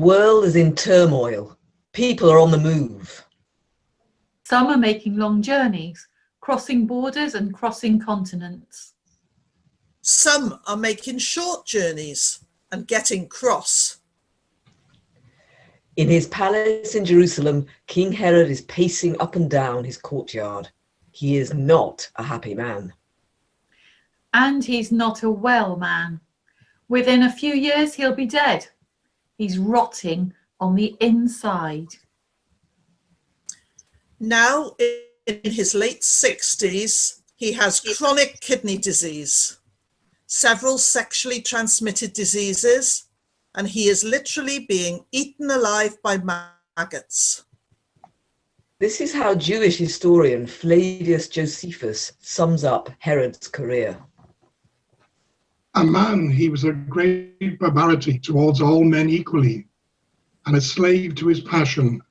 world is in turmoil. People are on the move. Some are making long journeys, crossing borders and crossing continents. Some are making short journeys and getting cross. In his palace in Jerusalem, King Herod is pacing up and down his courtyard. He is not a happy man. And he's not a well man. Within a few years, he'll be dead. He's rotting on the inside. Now, in his late 60s, he has chronic kidney disease, several sexually transmitted diseases, and he is literally being eaten alive by maggots. This is how Jewish historian Flavius Josephus sums up Herod's career. A man, he was a great barbarity towards all men equally, and a slave to his passion.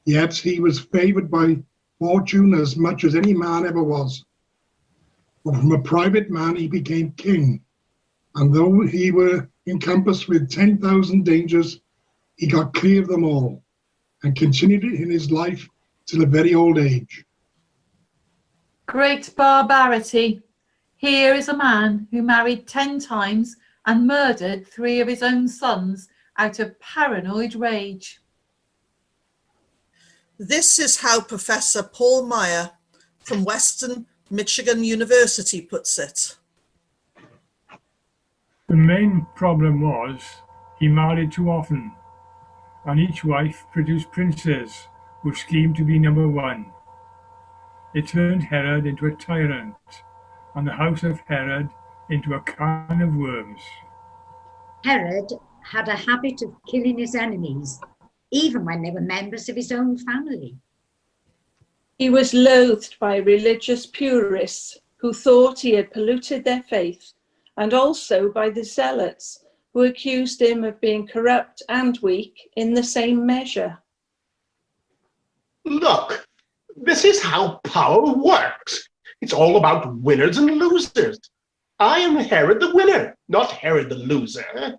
Yet he was favoured by fortune as much as any man ever was. But from a private man he became king, and though he were encompassed with 10,000 dangers, he got clear of them all, and continued in his life till a very old age. Great barbarity. Here is a man who married 10 times and murdered 3 of his own sons out of paranoid rage. This is how Professor Paul Meyer from Western Michigan University puts it. The main problem was he married too often, and each wife produced princes who schemed to be number one. It turned Herod into a tyrant, and the house of Herod into a can of worms. Herod had a habit of killing his enemies, even when they were members of his own family. He was loathed by religious purists who thought he had polluted their faith, and also by the zealots who accused him of being corrupt and weak in the same measure. Look, this is how power works. It's all about winners and losers. I am Herod the winner, not Herod the loser.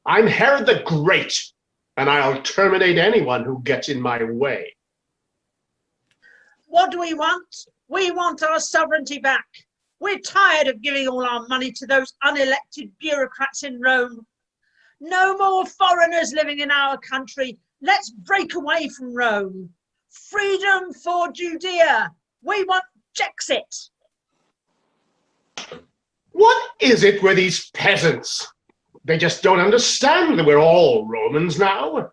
I'm Herod the Great, and I'll terminate anyone who gets in my way. What do we want? We want our sovereignty back. We're tired of giving all our money to those unelected bureaucrats in Rome. No more foreigners living in our country. Let's break away from Rome. Freedom for Judea. We want Jexit. What is it with these peasants? They just don't understand that we're all Romans now.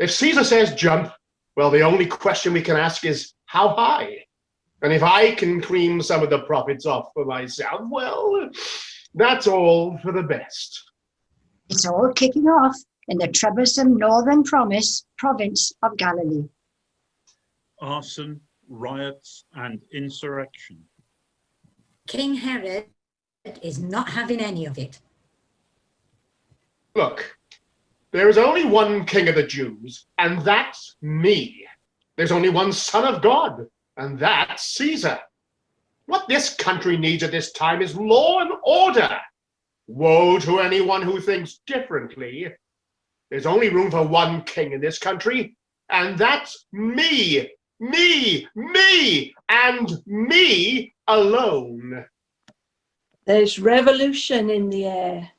If Caesar says jump, well, the only question we can ask is how high? And if I can cream some of the profits off for myself, well, that's all for the best. It's all kicking off in the troublesome northern province of Galilee. Arson, riots, and insurrection. King Herod is not having any of it. Look, there is only one king of the Jews, and that's me. There's only one son of God, and that's Caesar. What this country needs at this time is law and order. Woe to anyone who thinks differently. There's only room for one king in this country, and that's me, and me alone. There's revolution in the air.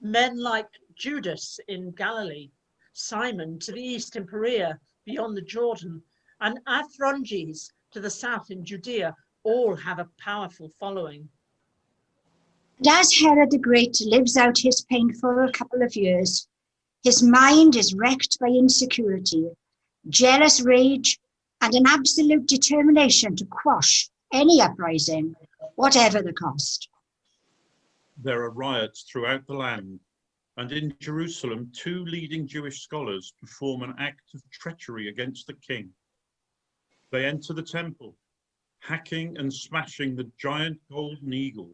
Men like Judas in Galilee, Simon to the east in Perea, beyond the Jordan, and Athronges to the south in Judea, all have a powerful following. And as Herod the Great lives out his painful couple of years, his mind is wrecked by insecurity, jealous rage, and an absolute determination to quash any uprising, whatever the cost. There are riots throughout the land, and in Jerusalem, 2 leading Jewish scholars perform an act of treachery against the king. They enter the temple, hacking and smashing the giant golden eagle,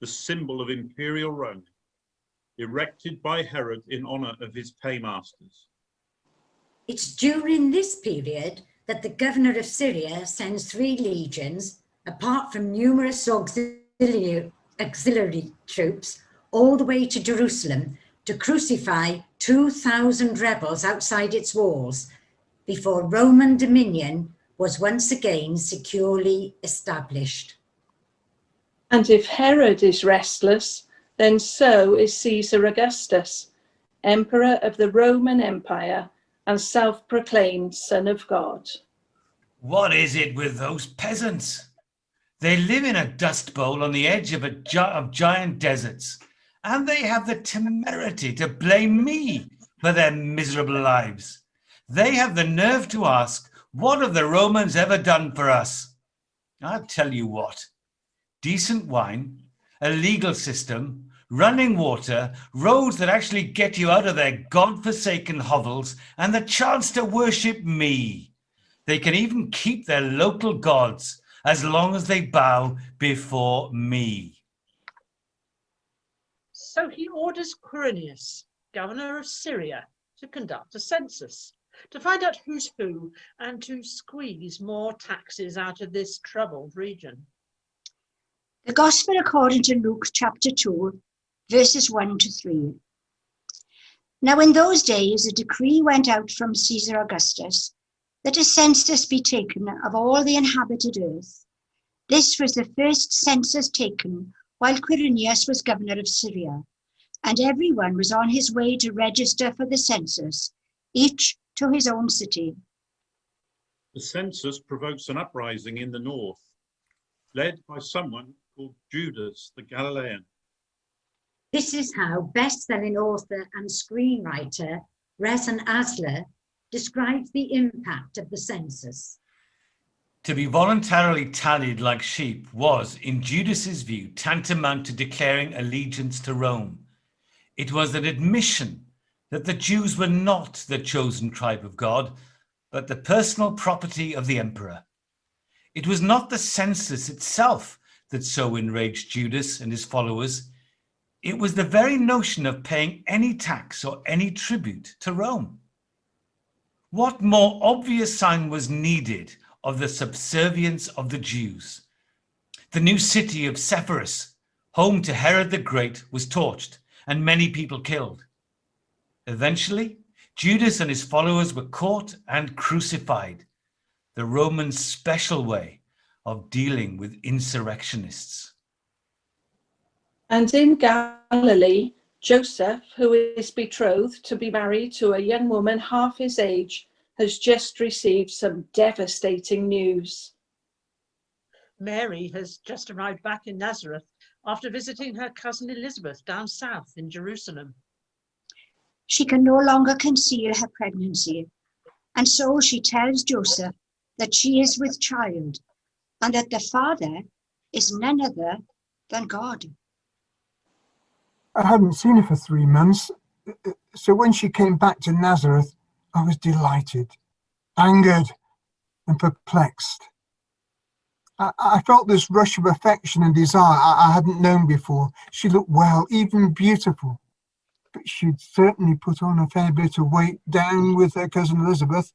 the symbol of imperial Rome, erected by Herod in honor of his paymasters. It's during this period that the governor of Syria sends 3 legions, apart from numerous auxiliary troops, all the way to Jerusalem to crucify 2,000 rebels outside its walls before Roman dominion was once again securely established. And if Herod is restless, then so is Caesar Augustus, Emperor of the Roman Empire and self-proclaimed Son of God. What is it with those peasants? They live in a dust bowl on the edge of giant deserts, and they have the temerity to blame me for their miserable lives. They have the nerve to ask, what have the Romans ever done for us? I'll tell you what, decent wine, a legal system, running water, roads that actually get you out of their God-forsaken hovels, and the chance to worship me. They can even keep their local gods as long as they bow before me. So he orders Quirinius, governor of Syria, to conduct a census, to find out who's who and to squeeze more taxes out of this troubled region. The Gospel according to Luke chapter 2, verses 1 to 3. Now in those days a decree went out from Caesar Augustus that a census be taken of all the inhabited earth. This was the first census taken while Quirinius was governor of Syria, and everyone was on his way to register for the census, each to his own city. The census provokes an uprising in the north, led by someone called Judas the Galilean. This is how best-selling author and screenwriter Reza Asler describes the impact of the census. To be voluntarily tallied like sheep was, in Judas's view, tantamount to declaring allegiance to Rome. It was an admission that the Jews were not the chosen tribe of God, but the personal property of the emperor. It was not the census itself that so enraged Judas and his followers. It was the very notion of paying any tax or any tribute to Rome. What more obvious sign was needed of the subservience of the Jews? The new city of Sepphoris, home to Herod the Great, was torched and many people killed. Eventually, Judas and his followers were caught and crucified, the Romans' special way of dealing with insurrectionists. And in Galilee, Joseph, who is betrothed to be married to a young woman half his age, has just received some devastating news. Mary has just arrived back in Nazareth after visiting her cousin Elizabeth down south in Jerusalem. She can no longer conceal her pregnancy, and so she tells Joseph that she is with child and that the father is none other than God. I hadn't seen her for 3 months, so when she came back to Nazareth, I was delighted, angered and perplexed. I felt this rush of affection and desire I hadn't known before. She looked well, even beautiful, but she'd certainly put on a fair bit of weight down with her cousin Elizabeth.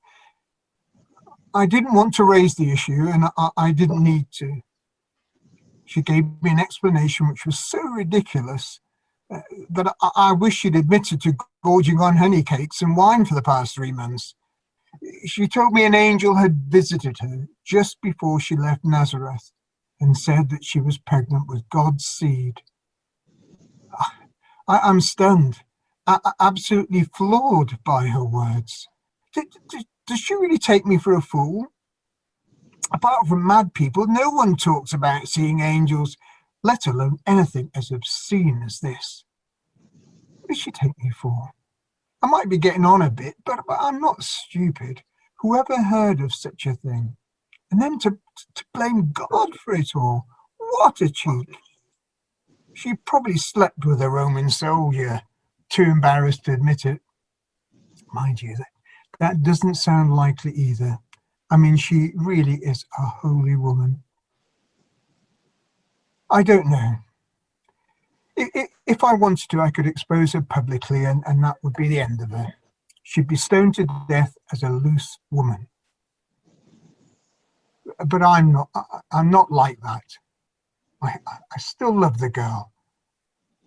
I didn't want to raise the issue, and I didn't need to. She gave me an explanation which was so ridiculous that I wish she'd admitted to gorging on honey cakes and wine for the past 3 months. She told me an angel had visited her just before she left Nazareth and said that she was pregnant with God's seed. I'm stunned, absolutely floored by her words. Does she really take me for a fool? Apart from mad people, no one talks about seeing angels, let alone anything as obscene as this. What does she take me for? I might be getting on a bit, but I'm not stupid. Whoever heard of such a thing? And then to blame God for it all. What a cheek. She probably slept with a Roman soldier, too embarrassed to admit it. Mind you, that doesn't sound likely either. I mean, she really is a holy woman. I don't know. If I wanted to, I could expose her publicly and that would be the end of her. She'd be stoned to death as a loose woman. But I'm not like that. I still love the girl.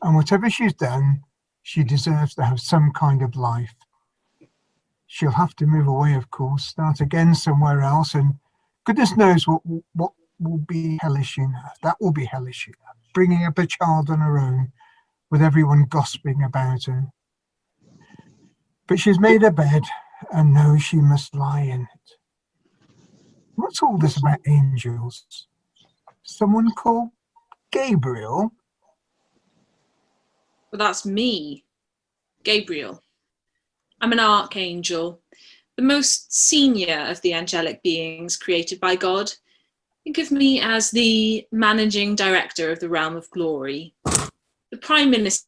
And whatever she's done, She deserves to have some kind of life. She'll have to move away, of course, start again somewhere else, and goodness knows what will be hellish in her. That will be hellish in her, bringing up a child on her own with everyone gossiping about her. But she's made her bed and knows she must lie in it. What's all this about angels? Someone called Gabriel? Well, that's me, Gabriel. I'm an archangel, the most senior of the angelic beings created by God. Think of me as the managing director of the realm of glory, the prime minister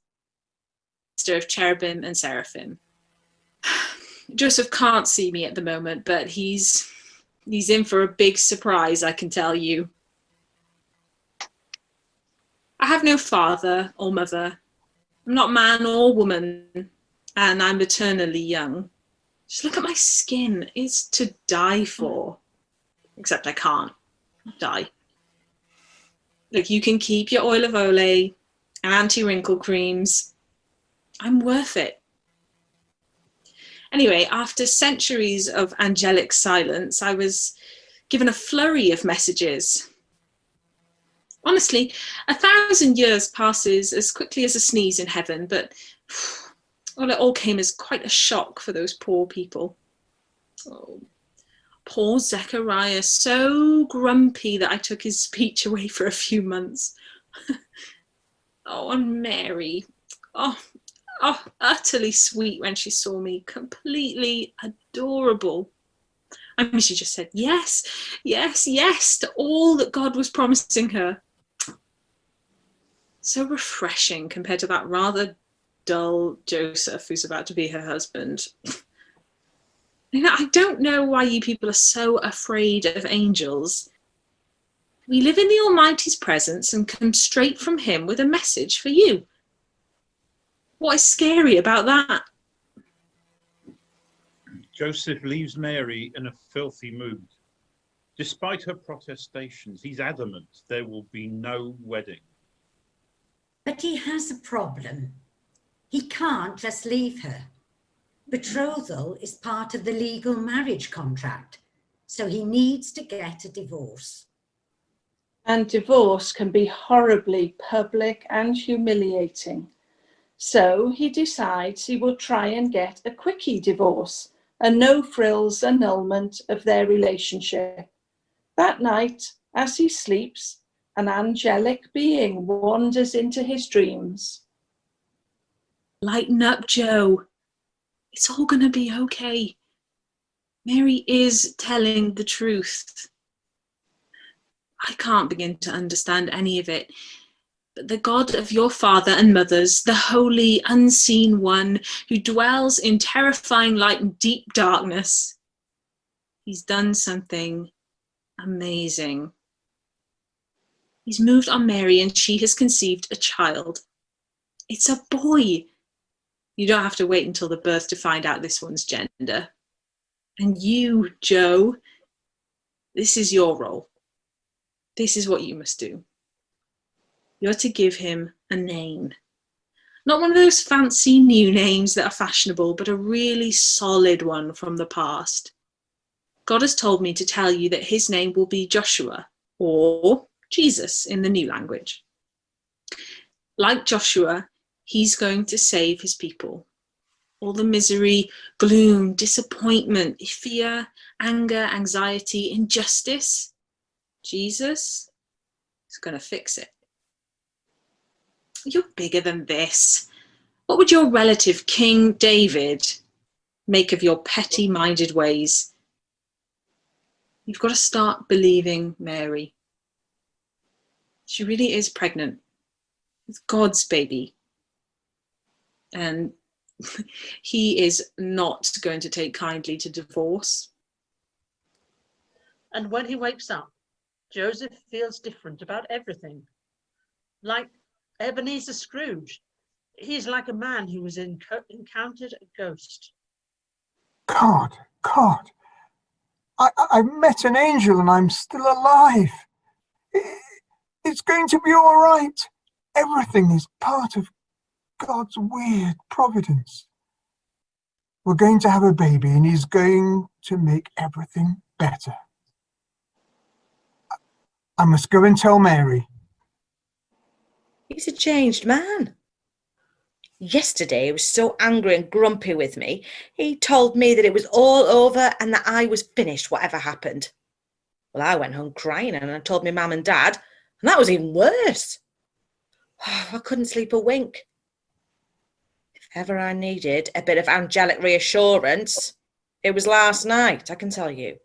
of cherubim and seraphim. Joseph can't see me at the moment, but he's in for a big surprise, I can tell you. I have no father or mother. I'm not man or woman, and I'm eternally young. Just look at my skin. It's to die for. Except I can't die. Look, you can keep your oil of Olay and anti-wrinkle creams. I'm worth it. Anyway, after centuries of angelic silence, I was given a flurry of messages. Honestly, 1,000 years passes as quickly as a sneeze in heaven, but well, it all came as quite a shock for those poor people. Oh, poor Zechariah, so grumpy that I took his speech away for a few months. Oh, and Mary, oh, utterly sweet when she saw me, completely adorable. I mean, she just said yes, yes, yes to all that God was promising her. So refreshing compared to that rather dull Joseph who's about to be her husband. You know, I don't know why you people are so afraid of angels. We live in the Almighty's presence and come straight from him with a message for you. What is scary about that? Joseph leaves Mary in a filthy mood. Despite her protestations, he's adamant there will be no wedding. But he has a problem. He can't just leave her. Betrothal is part of the legal marriage contract, so he needs to get a divorce. And divorce can be horribly public and humiliating. So he decides he will try and get a quickie divorce, a no-frills annulment of their relationship. That night, as he sleeps, an angelic being wanders into his dreams. Lighten up, Joe. It's all going to be okay. Mary is telling the truth. I can't begin to understand any of it. But the God of your father and mothers, the holy, unseen one who dwells in terrifying light and deep darkness, he's done something amazing. He's moved on Mary and she has conceived a child. It's a boy. You don't have to wait until the birth to find out this one's gender. And you, Joe, this is your role. This is what you must do. You're to give him a name. Not one of those fancy new names that are fashionable, but a really solid one from the past. God has told me to tell you that his name will be Joshua, or Jesus in the new language. Like Joshua, he's going to save his people. All the misery, gloom, disappointment, fear, anger, anxiety, injustice, Jesus is going to fix it. You're bigger than this. What would your relative, King David, make of your petty-minded ways? You've got to start believing Mary. She really is pregnant with God's baby. And he is not going to take kindly to divorce. And when he wakes up, Joseph feels different about everything. Like Ebenezer Scrooge. He's like a man who has encountered a ghost. God, I've met an angel and I'm still alive. It's going to be all right. Everything is part of God's weird providence. We're going to have a baby and he's going to make everything better. I must go and tell Mary. He's a changed man. Yesterday he was so angry and grumpy with me. He told me that it was all over and that I was finished, whatever happened. Well, I went home crying and I told my mum and dad, and that was even worse. I couldn't sleep a wink. If ever I needed a bit of angelic reassurance, it was last night, I can tell you.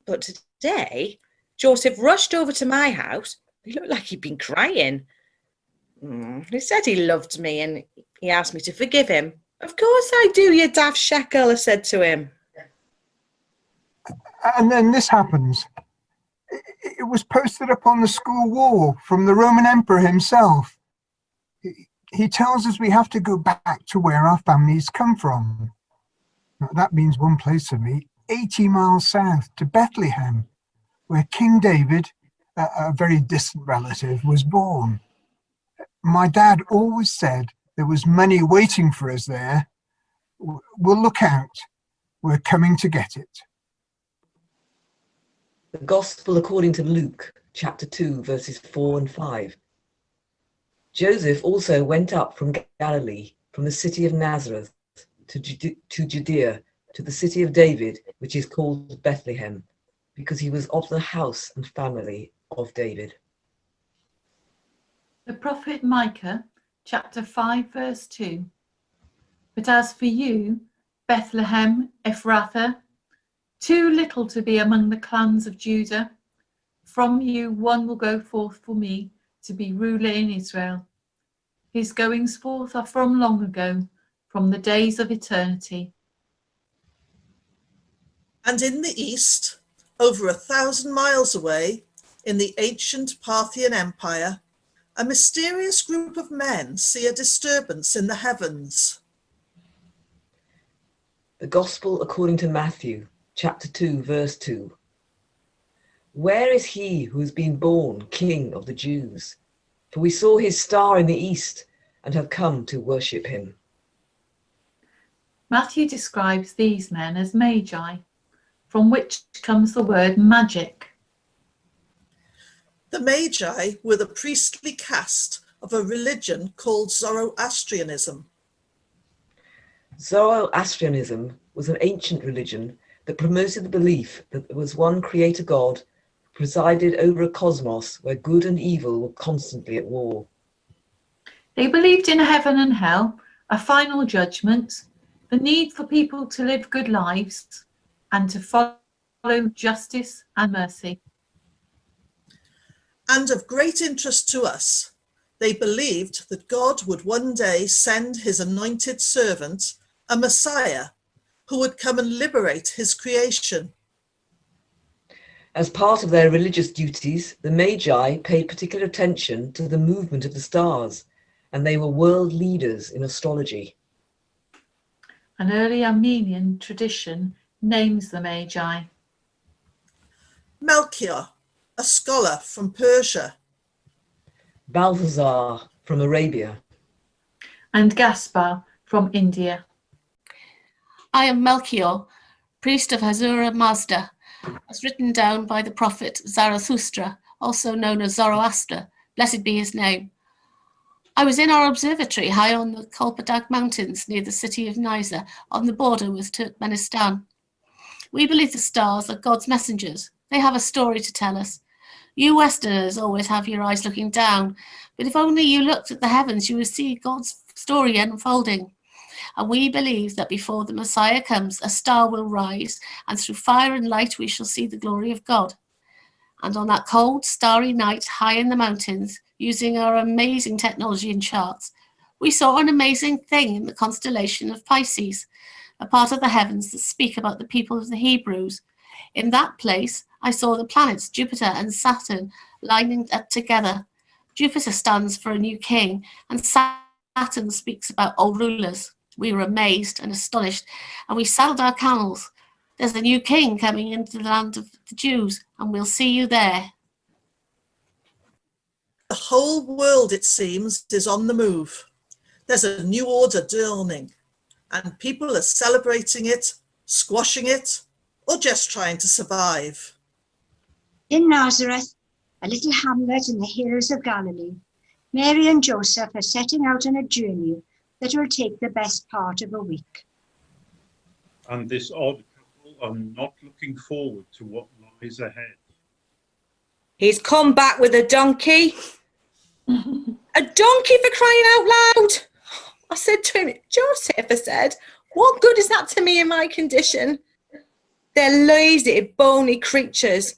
But today, Joseph rushed over to my house. He looked like he'd been crying. He said he loved me and he asked me to forgive him. Of course I do, you daft shekel, I said to him. And then this happens. It was posted up on the school wall from the Roman Emperor himself. He tells us we have to go back to where our families come from. Now, that means one place for me, 80 miles south to Bethlehem, where King David, a very distant relative, was born. My dad always said there was money waiting for us there. We'll look out. We're coming to get it. The Gospel according to Luke, chapter 2, verses 4 and 5. Joseph also went up from Galilee, from the city of Nazareth, to Judea, to the city of David, which is called Bethlehem, because he was of the house and family of David. The prophet Micah, chapter 5, verse 2. But as for you, Bethlehem Ephrathah, too little to be among the clans of Judah, from you one will go forth for me to be ruler in Israel. His goings forth are from long ago, from the days of eternity. And in the east, over 1,000 miles away, in the ancient Parthian Empire, a mysterious group of men see a disturbance in the heavens. The Gospel according to Matthew, chapter 2, verse 2. Where is he who has been born King of the Jews? For we saw his star in the east and have come to worship him. Matthew describes these men as magi, from which comes the word magic. The Magi were the priestly caste of a religion called Zoroastrianism. Zoroastrianism was an ancient religion that promoted the belief that there was one creator God who presided over a cosmos where good and evil were constantly at war. They believed in heaven and hell, a final judgment, the need for people to live good lives, and to follow justice and mercy. And of great interest to us, they believed that God would one day send his anointed servant, a Messiah, who would come and liberate his creation. As part of their religious duties, the Magi paid particular attention to the movement of the stars, and they were world leaders in astrology. An early Armenian tradition names the Magi. Melchior, a scholar from Persia. Balthazar from Arabia. And Gaspar from India. I am Melchior, priest of Ahura Mazda, as written down by the prophet Zarathustra, also known as Zoroaster, blessed be his name. I was in our observatory high on the Kolpadak Mountains near the city of Niza, on the border with Turkmenistan. We believe the stars are God's messengers. They have a story to tell us. You Westerners always have your eyes looking down, but if only you looked at the heavens, you would see God's story unfolding. And we believe that before the Messiah comes, a star will rise, and through fire and light we shall see the glory of God. And on that cold, starry night high in the mountains, using our amazing technology and charts, we saw an amazing thing in the constellation of Pisces, a part of the heavens that speak about the people of the Hebrews. In that place, I saw the planets Jupiter and Saturn lining up together. Jupiter stands for a new king, and Saturn speaks about old rulers. We were amazed and astonished, and we saddled our camels. There's a new king coming into the land of the Jews, and we'll see you there. The whole world, it seems, is on the move. There's a new order dawning, and people are celebrating it, squashing it, or just trying to survive. In Nazareth, a little hamlet in the hills of Galilee, Mary and Joseph are setting out on a journey that will take the best part of a week. And this odd couple are not looking forward to what lies ahead. He's come back with a donkey. A donkey, for crying out loud. I said to him, Joseph, I said, what good is that to me in my condition? They're lazy, bony creatures.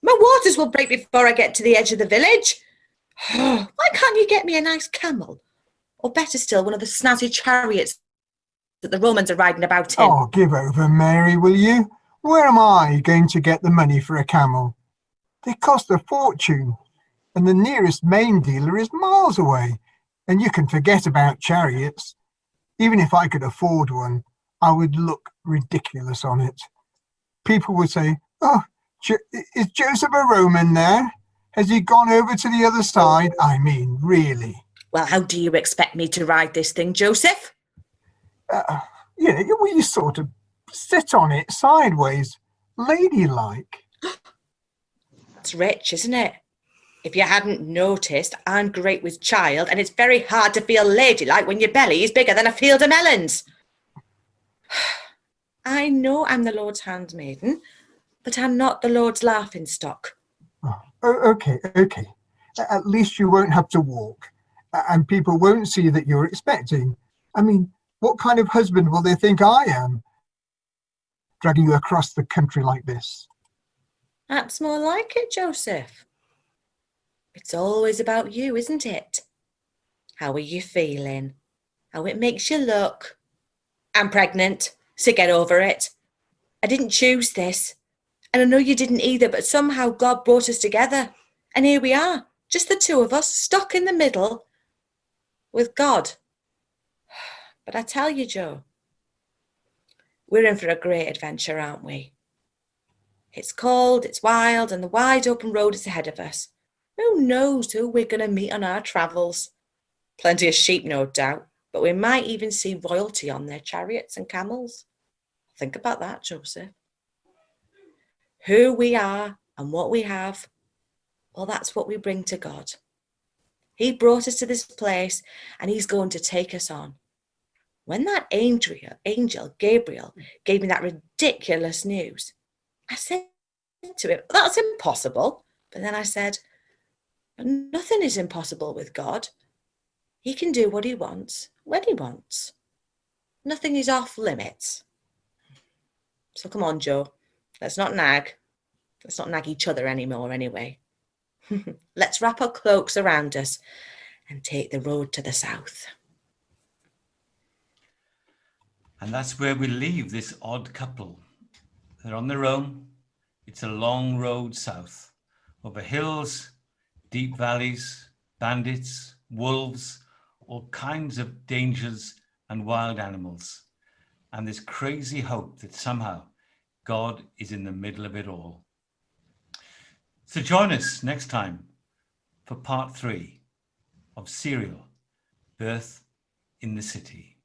My waters will break before I get to the edge of the village. Why can't you get me a nice camel? Or better still, one of the snazzy chariots that the Romans are riding about in. Oh, give over, Mary, will you? Where am I going to get the money for a camel? They cost a fortune, and the nearest main dealer is miles away. And you can forget about chariots. Even if I could afford one, I would look ridiculous on it. People would say, oh, is Joseph a Roman there? Has he gone over to the other side? I mean, really. Well, how do you expect me to ride this thing, Joseph? You sort of sit on it sideways, ladylike. That's rich, isn't it? If you hadn't noticed, I'm great with child, and it's very hard to feel ladylike when your belly is bigger than a field of melons. I know I'm the Lord's handmaiden, but I'm not the Lord's laughing stock. Oh, okay. At least you won't have to walk, and people won't see that you're expecting. I mean, what kind of husband will they think I am, dragging you across the country like this? That's more like it, Joseph. It's always about you, isn't it? How are you feeling? How it makes you look? I'm pregnant, so get over it. I didn't choose this, and I know you didn't either, but somehow God brought us together, and here we are, just the two of us, stuck in the middle with God. But I tell you, Joe, we're in for a great adventure, aren't we? It's cold, it's wild, and the wide open road is ahead of us. Who knows who we're going to meet on our travels? Plenty of sheep, no doubt, but we might even see royalty on their chariots and camels. Think about that, Joseph. Who we are and what we have, well, that's what we bring to God. He brought us to this place, and he's going to take us on. When that angel Gabriel gave me that ridiculous news, I said to him, that's impossible. But then I said, but nothing is impossible with God. He can do what he wants, when he wants. Nothing is off limits. So come on, Joe, let's not nag. Let's not nag each other anymore anyway. Let's wrap our cloaks around us and take the road to the south. And that's where we leave this odd couple. They're on their own. It's a long road south, over hills, deep valleys, bandits, wolves, all kinds of dangers and wild animals. And this crazy hope that somehow God is in the middle of it all. So join us next time for part 3 of Serial, Birth in the City.